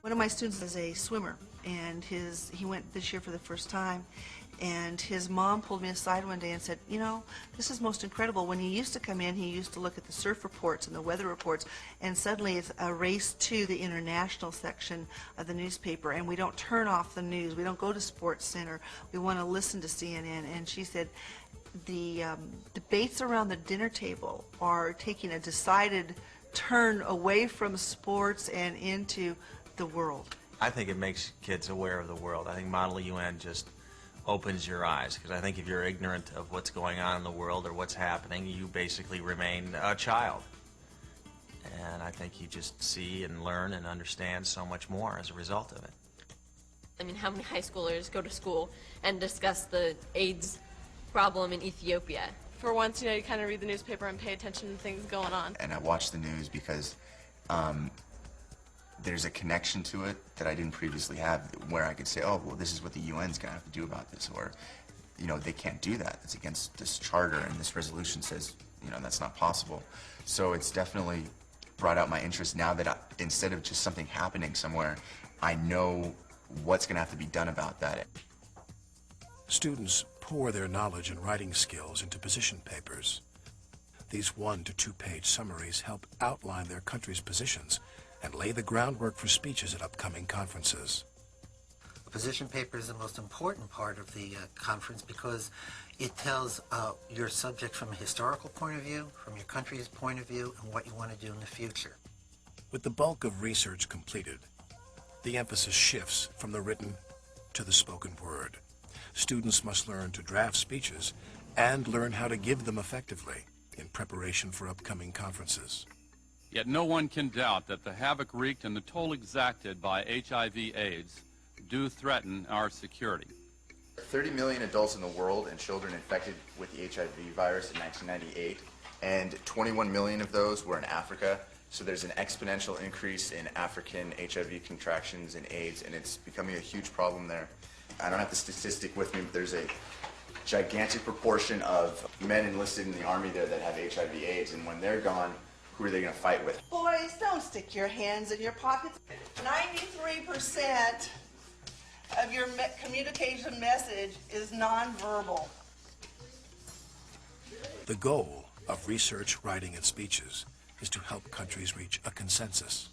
One of my students is a swimmer, and he went this year for the first time, and his mom pulled me aside one day and said, you know, this is most incredible. When he used to come in, he used to look at the surf reports and the weather reports, and suddenly it's a race to the international section of the newspaper, and we don't turn off the news. We don't go to Sports Center. We want to listen to CNN. And she said the debates around the dinner table are taking a decided turn away from sports and into the world. I think it makes kids aware of the world. I think Model UN just opens your eyes, because I think if you're ignorant of what's going on in the world or what's happening, you basically remain a child. And I think you just see and learn and understand so much more as a result of it. I mean, how many high schoolers go to school and discuss the AIDS problem in Ethiopia? For once, you know, you kind of read the newspaper and pay attention to things going on. And I watch the news because there's a connection to it that I didn't previously have, where I could say, oh, well, this is what the UN's going to have to do about this, or, you know, they can't do that. It's against this charter, and this resolution says, you know, that's not possible. So it's definitely brought out my interest now that instead of just something happening somewhere, I know what's going to have to be done about that. Students pour their knowledge and writing skills into position papers. These 1- to 2-page summaries help outline their country's positions and lay the groundwork for speeches at upcoming conferences. A position paper is the most important part of the conference because it tells your subject from a historical point of view, from your country's point of view, and what you want to do in the future. With the bulk of research completed, the emphasis shifts from the written to the spoken word. Students must learn to draft speeches and learn how to give them effectively in preparation for upcoming conferences. Yet no one can doubt that the havoc wreaked and the toll exacted by HIV/AIDS do threaten our security. 30 million adults in the world and children infected with the HIV virus in 1998, and 21 million of those were in Africa. So there's an exponential increase in African HIV contractions and AIDS, and it's becoming a huge problem there. I don't have the statistic with me, but there's a gigantic proportion of men enlisted in the army there that have HIV/AIDS, and when they're gone, who are they going to fight with? Boys, don't stick your hands in your pockets. 93% of your communication message is nonverbal. The goal of research, writing, and speeches is to help countries reach a consensus.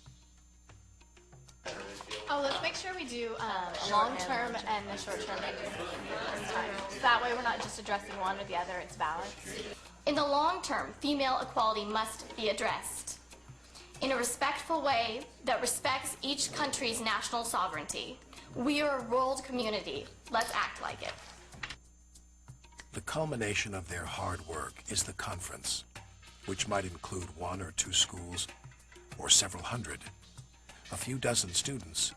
Oh, let's make sure we do a long-term and a short-term this time. So that way we're not just addressing one or the other, it's balanced. In the long term, female equality must be addressed in a respectful way that respects each country's national sovereignty. We are a world community. Let's act like it. The culmination of their hard work is the conference, which might include 1 or 2 schools or several hundred, a few dozen students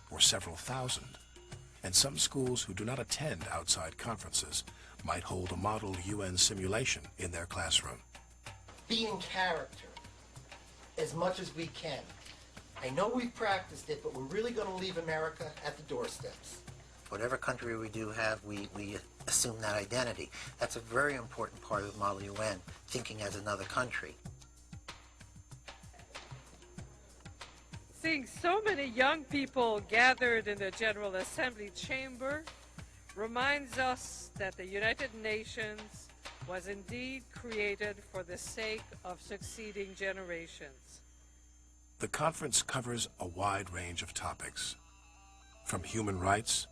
or several thousand, and some schools who do not attend outside conferences might hold a model UN simulation in their classroom. Be in character as much as we can. I know we've practiced it, but we're really going to leave America at the doorsteps. Whatever country we do have, we assume that identity. That's a very important part of Model UN, thinking as another country. Seeing so many young people gathered in the General Assembly chamber reminds us that the United Nations was indeed created for the sake of succeeding generations. The conference covers a wide range of topics, from human rights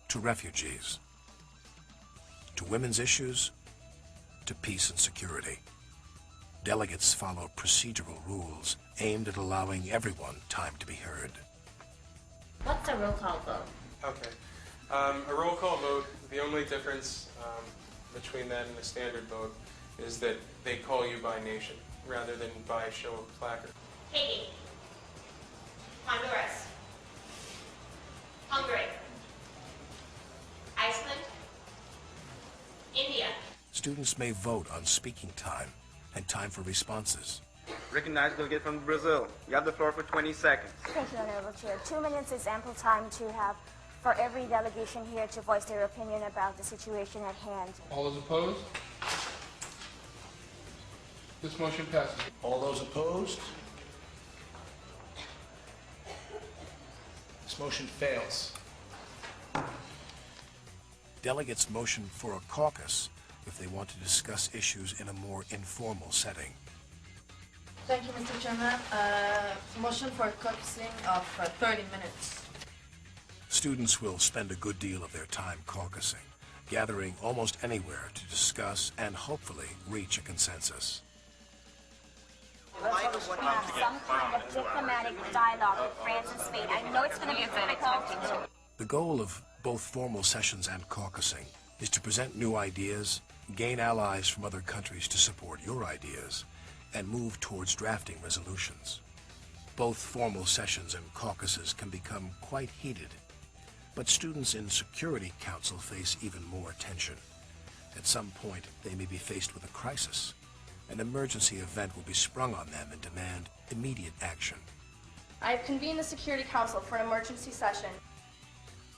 to refugees, to women's issues, to peace and security. Delegates follow procedural rules aimed at allowing everyone time to be heard. What's a roll call vote? Okay. A roll call vote, the only difference between that and a standard vote is that they call you by nation rather than by show of placard. Haiti, Honduras, Hungary, Iceland, India. Students may vote on speaking time and time for responses. Recognized delegate from Brazil. You have the floor for 20 seconds. Thank you, Honorable Chair. 2 minutes is ample time to have for every delegation here to voice their opinion about the situation at hand. All those opposed? This motion passes. All those opposed? Motion fails. Delegates motion for a caucus if they want to discuss issues in a more informal setting. Thank you, Mr. Chairman. Motion for caucusing of 30 minutes. Students will spend a good deal of their time caucusing, gathering almost anywhere to discuss and hopefully reach a consensus. Some kind of diplomatic dialogue with France and Spain. I know it's going to be difficult. The goal of both formal sessions and caucusing is to present new ideas, gain allies from other countries to support your ideas, and move towards drafting resolutions. Both formal sessions and caucuses can become quite heated, but students in Security Council face even more tension. At some point, they may be faced with a crisis. An emergency event will be sprung on them and demand immediate action. I have convened the Security Council for an emergency session.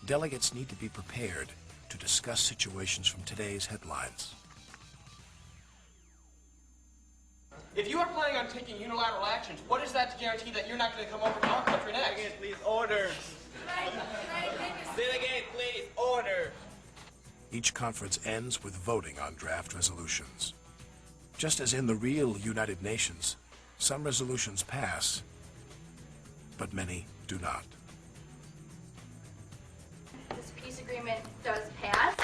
Delegates need to be prepared to discuss situations from today's headlines. If you are planning on taking unilateral actions, what is that to guarantee that you're not going to come over to our country next? Delegate, please, order. Delegate, please, order. Each conference ends with voting on draft resolutions. Just as in the real United Nations, some resolutions pass, but many do not. This peace agreement does pass.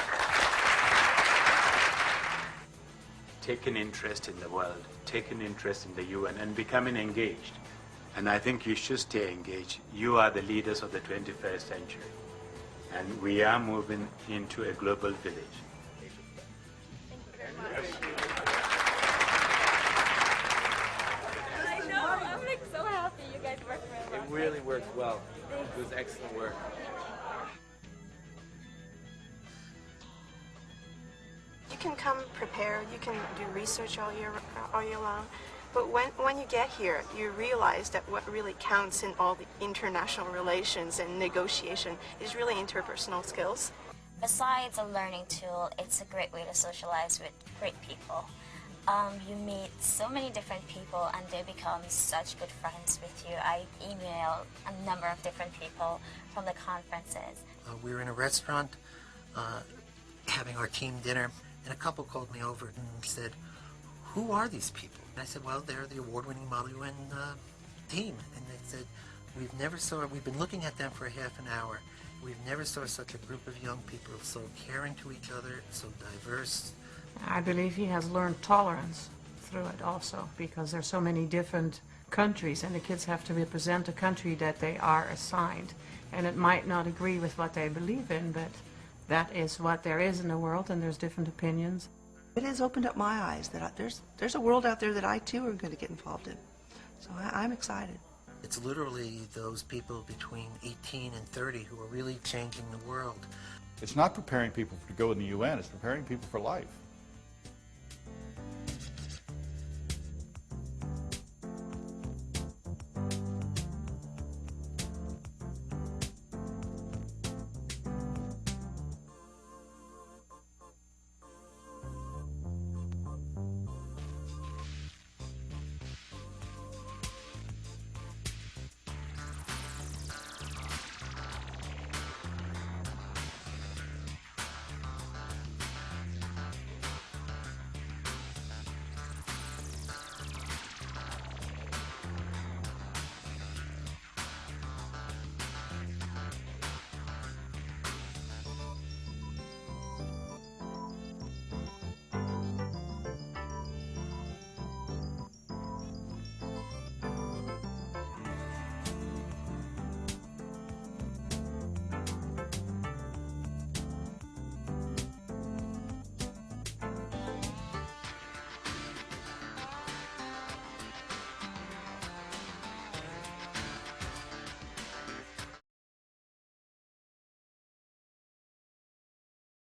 Take an interest in the world, take an interest in the UN, and becoming engaged. And I think you should stay engaged. You are the leaders of the 21st century. And we are moving into a global village. Thank you very much. I know, I'm like so happy you guys worked really well. It really worked well. It was excellent work. You can come prepared, you can do research all year long, but when you get here, you realize that what really counts in all the international relations and negotiation is really interpersonal skills. Besides a learning tool, it's a great way to socialize with great people. You meet so many different people and they become such good friends with you. I email a number of different people from the conferences. We were in a restaurant having our team dinner, and a couple called me over and said, "Who are these people?" And I said, "Well, they're the award-winning Model UN team." And they said, we've been looking at them for a half an hour. We've never saw such a group of young people so caring to each other, so diverse. I believe he has learned tolerance through it also, because there's so many different countries and the kids have to represent a country that they are assigned. And it might not agree with what they believe in, but that is what there is in the world, and there's different opinions. It has opened up my eyes that there's a world out there that I too are going to get involved in. So I'm excited. It's literally those people between 18 and 30 who are really changing the world. It's not preparing people to go in the UN, it's preparing people for life.